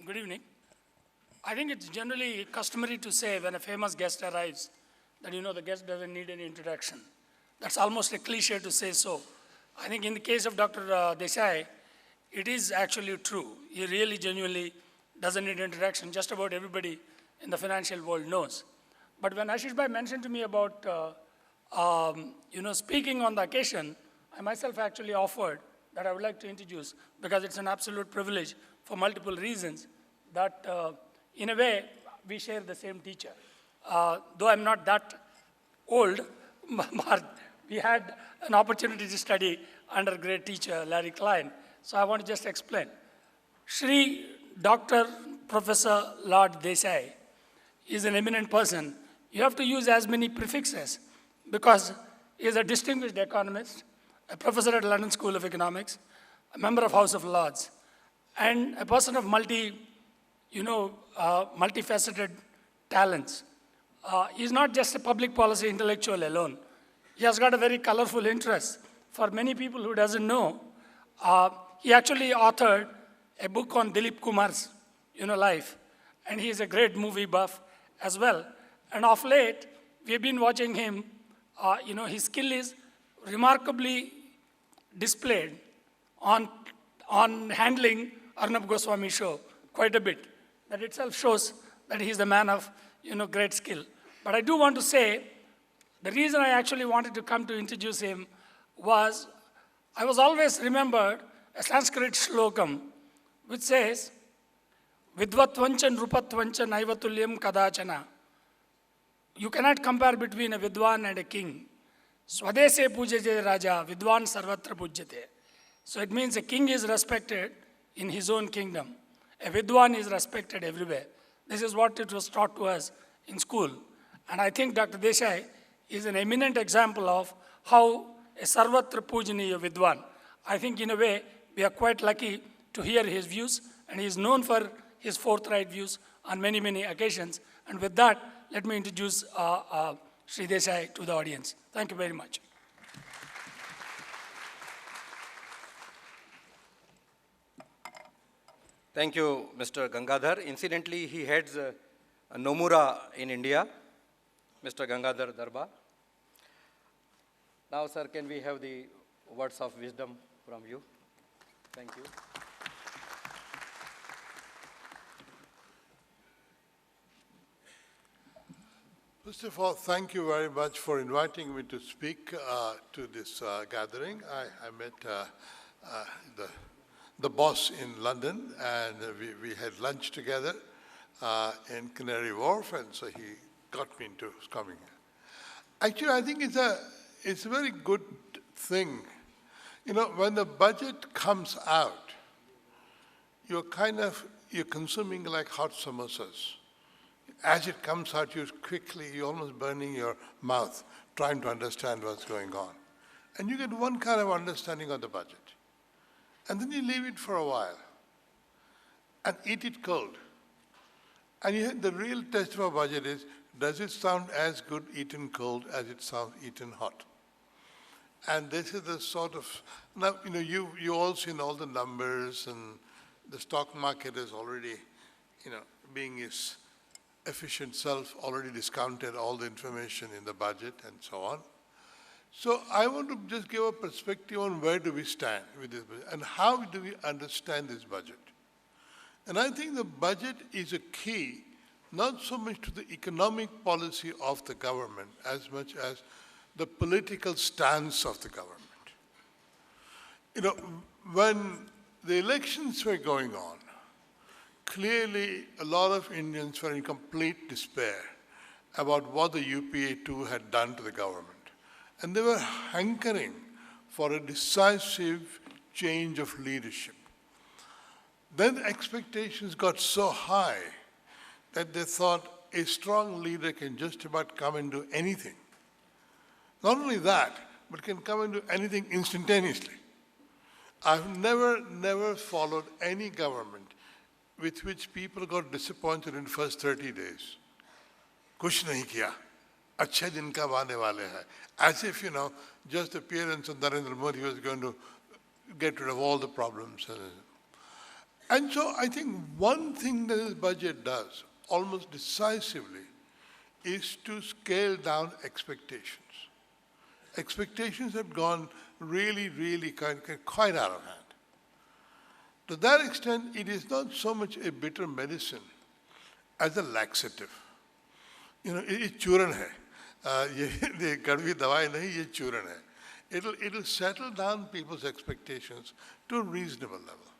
Good evening. I think it's generally customary to say when a famous guest arrives that the guest doesn't need any introduction. That's almost a cliche to say so. I think in the case of Dr. Desai, it is actually true. He really genuinely doesn't need introduction. Just about everybody in the financial world knows. But when Ashish Bhai mentioned to me about speaking on the occasion, I myself actually offered that I would like to introduce, because it's an absolute privilege for multiple reasons, that in a way we share the same teacher. Though I'm not that old, but we had an opportunity to study under great teacher Larry Klein. So I want to just explain. Shri Dr. Professor Lord Desai is an eminent person. You have to use as many prefixes because he is a distinguished economist, a professor at London School of Economics, a member of House of Lords, and a person of multifaceted talents. He's not just a public policy intellectual alone. He has got a very colorful interest. For many people who doesn't know, he actually authored a book on Dilip Kumar's life, and he is a great movie buff as well. And of late, we have been watching him. His skill is remarkably displayed on handling Arnab Goswami show quite a bit. That itself shows that he's a man of great skill. But I do want to say, the reason I actually wanted to come to introduce him was, I was always remembered a Sanskrit shlokam, which says, Vidvatvancha nrupatvancha naivatulyam kadachana. You cannot compare between a Vidwan and a king. Swadese pujate raja, Vidwan sarvatra pujyate. So it means a king is respected in his own kingdom. A Vidwan is respected everywhere. This is what it was taught to us in school. And I think Dr. Desai is an eminent example of how a sarvatra pujaniya Vidwan. I think in a way, we are quite lucky to hear his views, and he is known for his forthright views on many, many occasions. And with that, let me introduce Sri Desai to the audience. Thank you very much. Thank you, Mr. Gangadhar. Incidentally, he heads Nomura in India, Mr. Gangadhar Darba. Now, sir, can we have the words of wisdom from you? Thank you. First of all, thank you very much for inviting me to speak to this gathering. I met the boss in London, and we had lunch together in Canary Wharf, and so he got me into coming here. Actually, I think it's a very good thing. When the budget comes out, you're consuming like hot samosas. As it comes out, you're almost burning your mouth, trying to understand what's going on. And you get one kind of understanding of the budget. And then you leave it for a while and eat it cold. And the real test of a budget is, does it sound as good eaten cold as it sounds eaten hot? And this is the sort of, now, you all seen all the numbers, and the stock market is already, being its efficient self, already discounted all the information in the budget and so on. So I want to just give a perspective on where do we stand with this budget and how do we understand this budget. And I think the budget is a key, not so much to the economic policy of the government as much as the political stance of the government. When the elections were going on, clearly a lot of Indians were in complete despair about what the UPA 2 had done to the government. And they were hankering for a decisive change of leadership. Then expectations got so high that they thought a strong leader can just about come and do anything. Not only that, but can come and do anything instantaneously. I've never followed any government with which people got disappointed in the first 30 days. Kuch nahi kiya. Achhe din kab aane wale hai. As if, just the appearance of Narendra Modi was going to get rid of all the problems. And so I think one thing that this budget does, almost decisively, is to scale down expectations. Expectations have gone really quite out of hand. To that extent, it is not so much a bitter medicine as a laxative. You know, ये चूरन है. ये कड़वी दवाई नहीं, ये चूरन है. It'll settle down people's expectations to a reasonable level.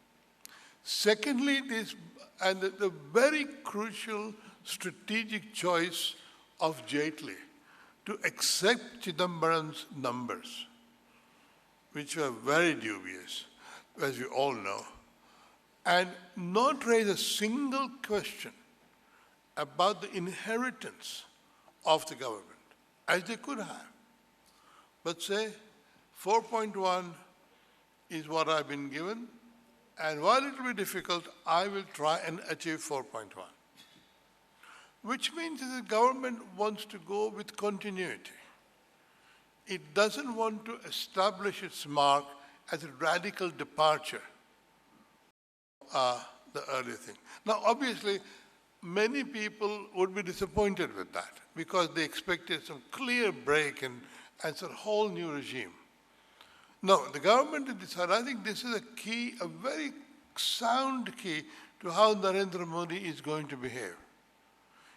Secondly, the very crucial strategic choice of Jaitley to accept Chidambaram's numbers, which were very dubious, as we all know, and not raise a single question about the inheritance of the government, as they could have, but say 4.1 is what I've been given, and while it will be difficult, I will try and achieve 4.1. Which means that the government wants to go with continuity. It doesn't want to establish its mark as a radical departure, the earlier thing. Now, obviously, many people would be disappointed with that because they expected some clear break and some whole new regime. No, the government has decided, I think this is a key, a very sound key to how Narendra Modi is going to behave.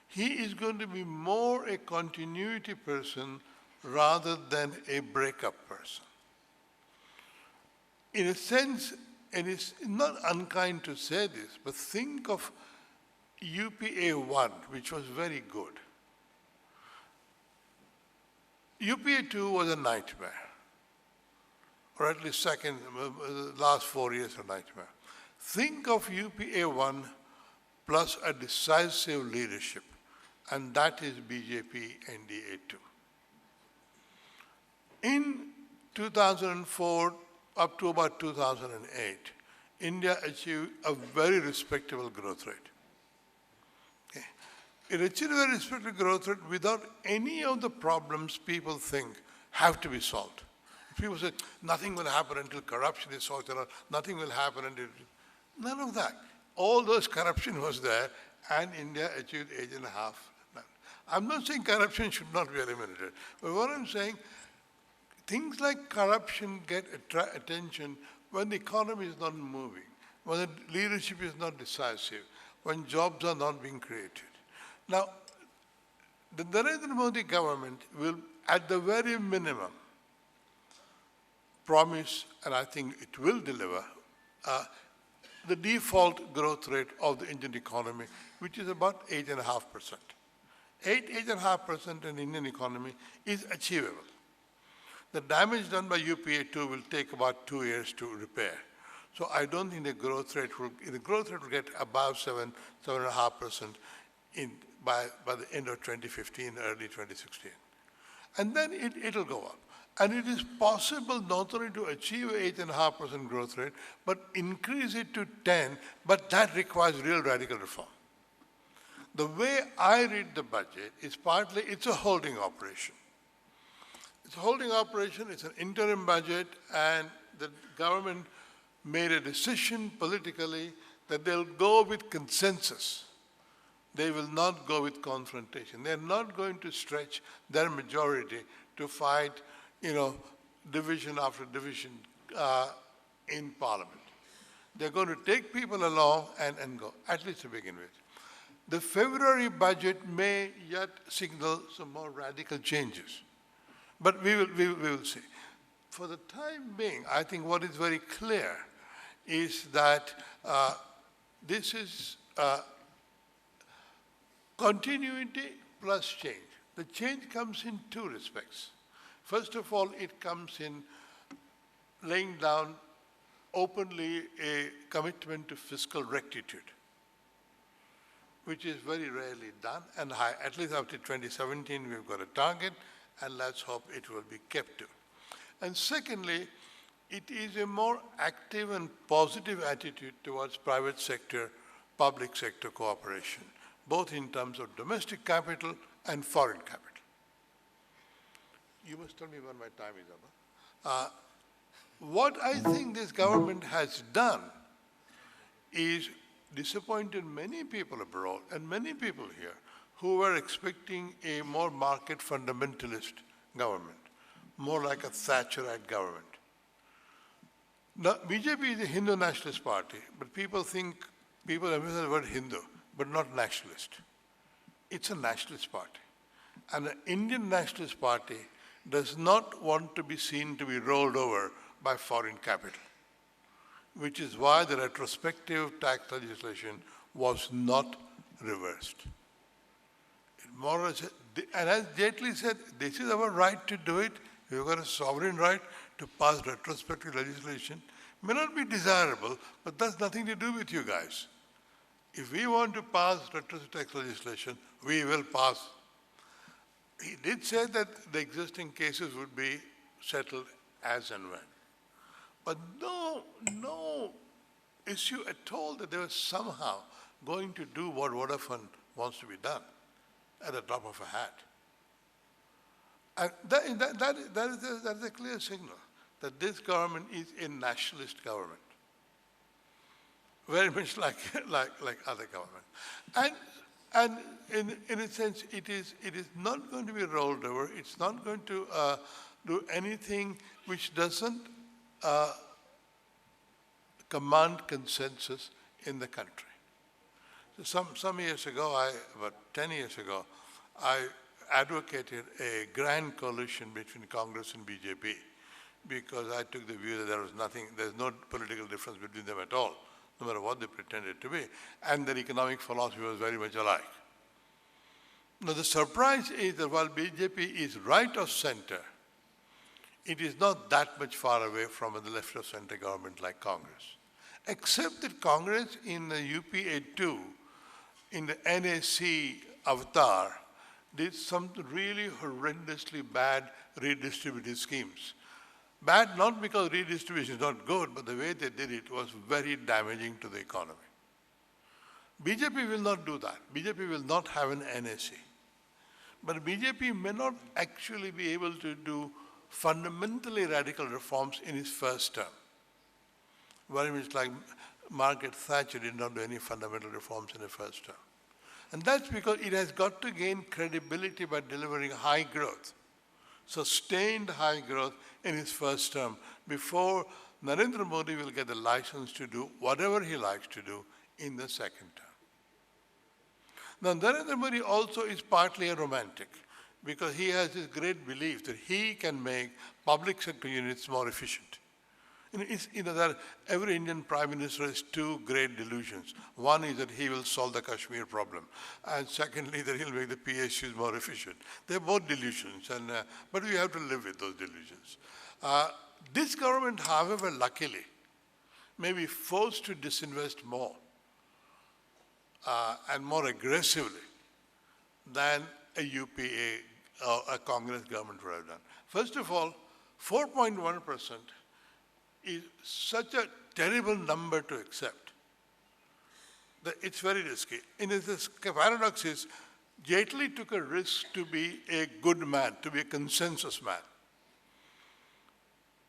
He is going to be more a continuity person rather than a breakup person. In a sense, and it's not unkind to say this, but think of UPA 1, which was very good. UPA 2 was a nightmare, or at least last 4 years a nightmare. Think of UPA 1 plus a decisive leadership, and that is BJP NDA 2. In 2004 up to about 2008, India achieved a very respectable growth rate. Okay. It achieved a very respectable growth rate without any of the problems people think have to be solved. People say, nothing will happen until corruption is sorted out, nothing will happen until... None of that. All those corruption was there, and India achieved 8.5. I'm not saying corruption should not be eliminated, but what I'm saying, things like corruption get attention when the economy is not moving, when the leadership is not decisive, when jobs are not being created. Now, the Narendra Modi government will, at the very minimum, promise, and I think it will deliver, the default growth rate of the Indian economy, which is about 8.5%. 8.5% in Indian economy is achievable. The damage done by UPA 2 will take about 2 years to repair. So I don't think the growth rate will get above 7.5% by the end of 2015, early 2016. And then it'll go up. And it is possible not only to achieve 8.5% growth rate, but increase it to 10, but that requires real radical reform. The way I read the budget is partly, it's a holding operation. It's a holding operation, it's an interim budget, and the government made a decision politically that they'll go with consensus. They will not go with confrontation. They're not going to stretch their majority to fight, division after division in Parliament. They're going to take people along and go, at least to begin with. The February budget may yet signal some more radical changes, but we will see. For the time being, I think what is very clear is that this is continuity plus change. The change comes in two respects. First of all, it comes in laying down openly a commitment to fiscal rectitude, which is very rarely done, and high. At least after 2017, we've got a target, and let's hope it will be kept to. And secondly, it is a more active and positive attitude towards private sector, public sector cooperation, both in terms of domestic capital and foreign capital. You must tell me when my time is up. What I think this government has done is disappointed many people abroad and many people here who were expecting a more market fundamentalist government, more like a Thatcherite government. Now, BJP is a Hindu nationalist party, but people emphasize the word Hindu, but not nationalist. It's a nationalist party. And an Indian nationalist party does not want to be seen to be rolled over by foreign capital, which is why the retrospective tax legislation was not reversed. It more or less, and as Jaitley said, this is our right to do it. We've got a sovereign right to pass retrospective legislation. May not be desirable, but that's nothing to do with you guys. If we want to pass retrospective tax legislation, we will pass. He did say that the existing cases would be settled as and when. But no issue at all that they were somehow going to do what Vodafone wants to be done at the drop of a hat. And that is a clear signal that this government is a nationalist government, very much like other governments. And in a sense, it is not going to be rolled over. It's not going to do anything which doesn't command consensus in the country. So some years ago, about 10 years ago, I advocated a grand coalition between Congress and BJP because I took the view that there's no political difference between them at all, no matter what they pretended to be, and their economic philosophy was very much alike. Now the surprise is that while BJP is right of center, it is not that much far away from the left of center government like Congress. Except that Congress in the UPA 2, in the NAC avatar, did some really horrendously bad redistributive schemes. Bad not because redistribution is not good, but the way they did it was very damaging to the economy. BJP will not do that. BJP will not have an NAC. But BJP may not actually be able to do fundamentally radical reforms in its first term. Very much like Margaret Thatcher did not do any fundamental reforms in the first term. And that's because it has got to gain credibility by delivering high growth, sustained high growth in its first term before Narendra Modi will get the license to do whatever he likes to do in the second term. Now, Narendra Modi also is partly a romantic because he has this great belief that he can make public sector units more efficient. That every Indian Prime Minister has two great delusions. One is that he will solve the Kashmir problem, and secondly, that he'll make the PSUs more efficient. They're both delusions, but we have to live with those delusions. This government, however, luckily, may be forced to disinvest more and more aggressively than a UPA or a Congress government would have done. First of all, 4.1% is such a terrible number to accept that it's very risky. And this paradox is, Jaitley took a risk to be a good man, to be a consensus man.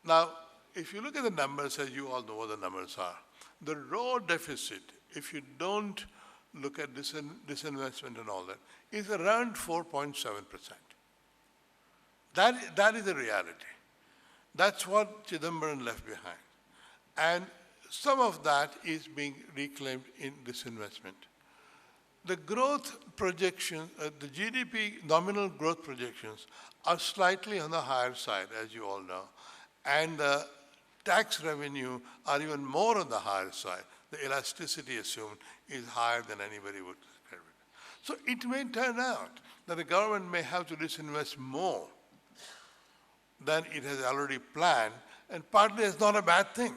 Now, if you look at the numbers, as you all know what the numbers are, the raw deficit, if you don't look at disinvestment and all that, is around 4.7%. That is the reality. That's what Chidambaram left behind. And some of that is being reclaimed in disinvestment. The growth projections, the GDP nominal growth projections are slightly on the higher side, as you all know. And the tax revenue are even more on the higher side. The elasticity assumed is higher than anybody would credit. So it may turn out that the government may have to disinvest more than it has already planned, and partly it's not a bad thing.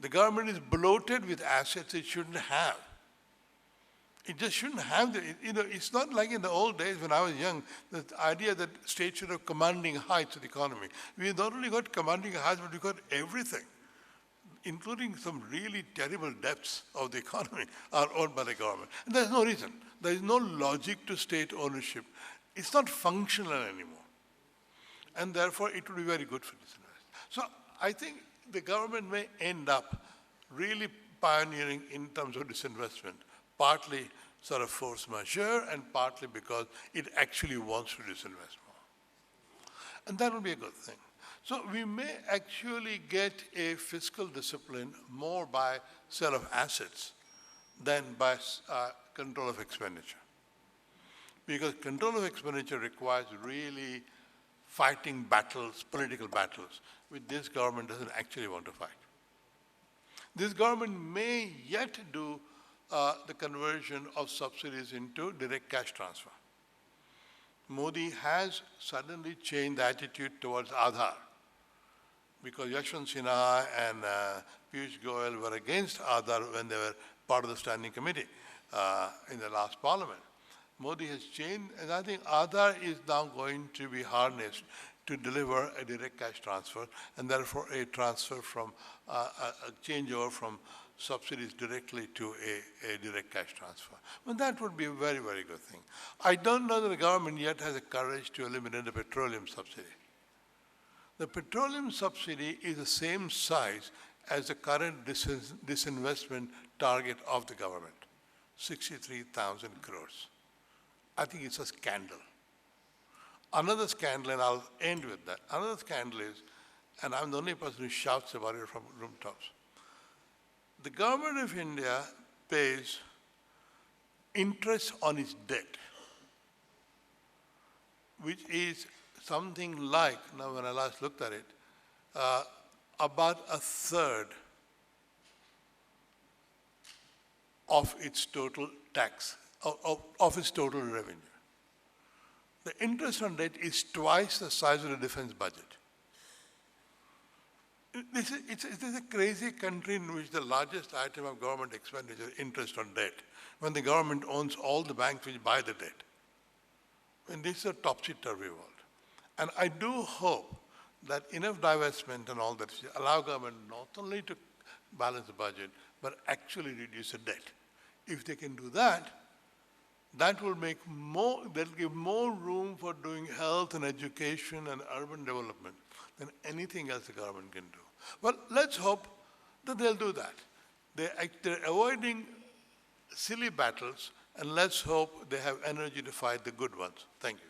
The government is bloated with assets it shouldn't have. It just shouldn't have it's not like in the old days when I was young, the idea that states should have commanding heights of the economy. We not only got commanding heights, but we got everything, including some really terrible depths of the economy are owned by the government. And there's no reason. There is no logic to state ownership. It's not functional anymore. And therefore, it would be very good for disinvestment. So I think the government may end up really pioneering in terms of disinvestment, partly sort of force majeure and partly because it actually wants to disinvest more. And that will be a good thing. So we may actually get a fiscal discipline more by sale of assets than by control of expenditure. Because control of expenditure requires really fighting battles, political battles, which this government doesn't actually want to fight. This government may yet do the conversion of subsidies into direct cash transfer. Modi has suddenly changed the attitude towards Aadhaar, because Yashwant Sinha and Piyush Goyal were against Aadhaar when they were part of the standing committee in the last parliament. Modi has changed, and I think Aadhaar is now going to be harnessed to deliver a direct cash transfer, and therefore a transfer from a changeover from subsidies directly to a direct cash transfer. Well, that would be a very, very good thing. I don't know that the government yet has the courage to eliminate the petroleum subsidy. The petroleum subsidy is the same size as the current disinvestment target of the government, 63,000 crores. I think it's a scandal. Another scandal, and I'll end with that, another scandal is, and I'm the only person who shouts about it from rooftops, the government of India pays interest on its debt, which is something like, now when I last looked at it, about a third of its total tax, of its total revenue. The interest on debt is twice the size of the defense budget. It is a crazy country in which the largest item of government expenditure is interest on debt, when the government owns all the banks which buy the debt. And this is a topsy-turvy world. And I do hope that enough divestment and all that allow government not only to balance the budget, but actually reduce the debt. If they can do that, that will make more, that'll give more room for doing health and education and urban development than anything else the government can do. Well, let's hope that they'll do that. They're avoiding silly battles, and let's hope they have energy to fight the good ones. Thank you.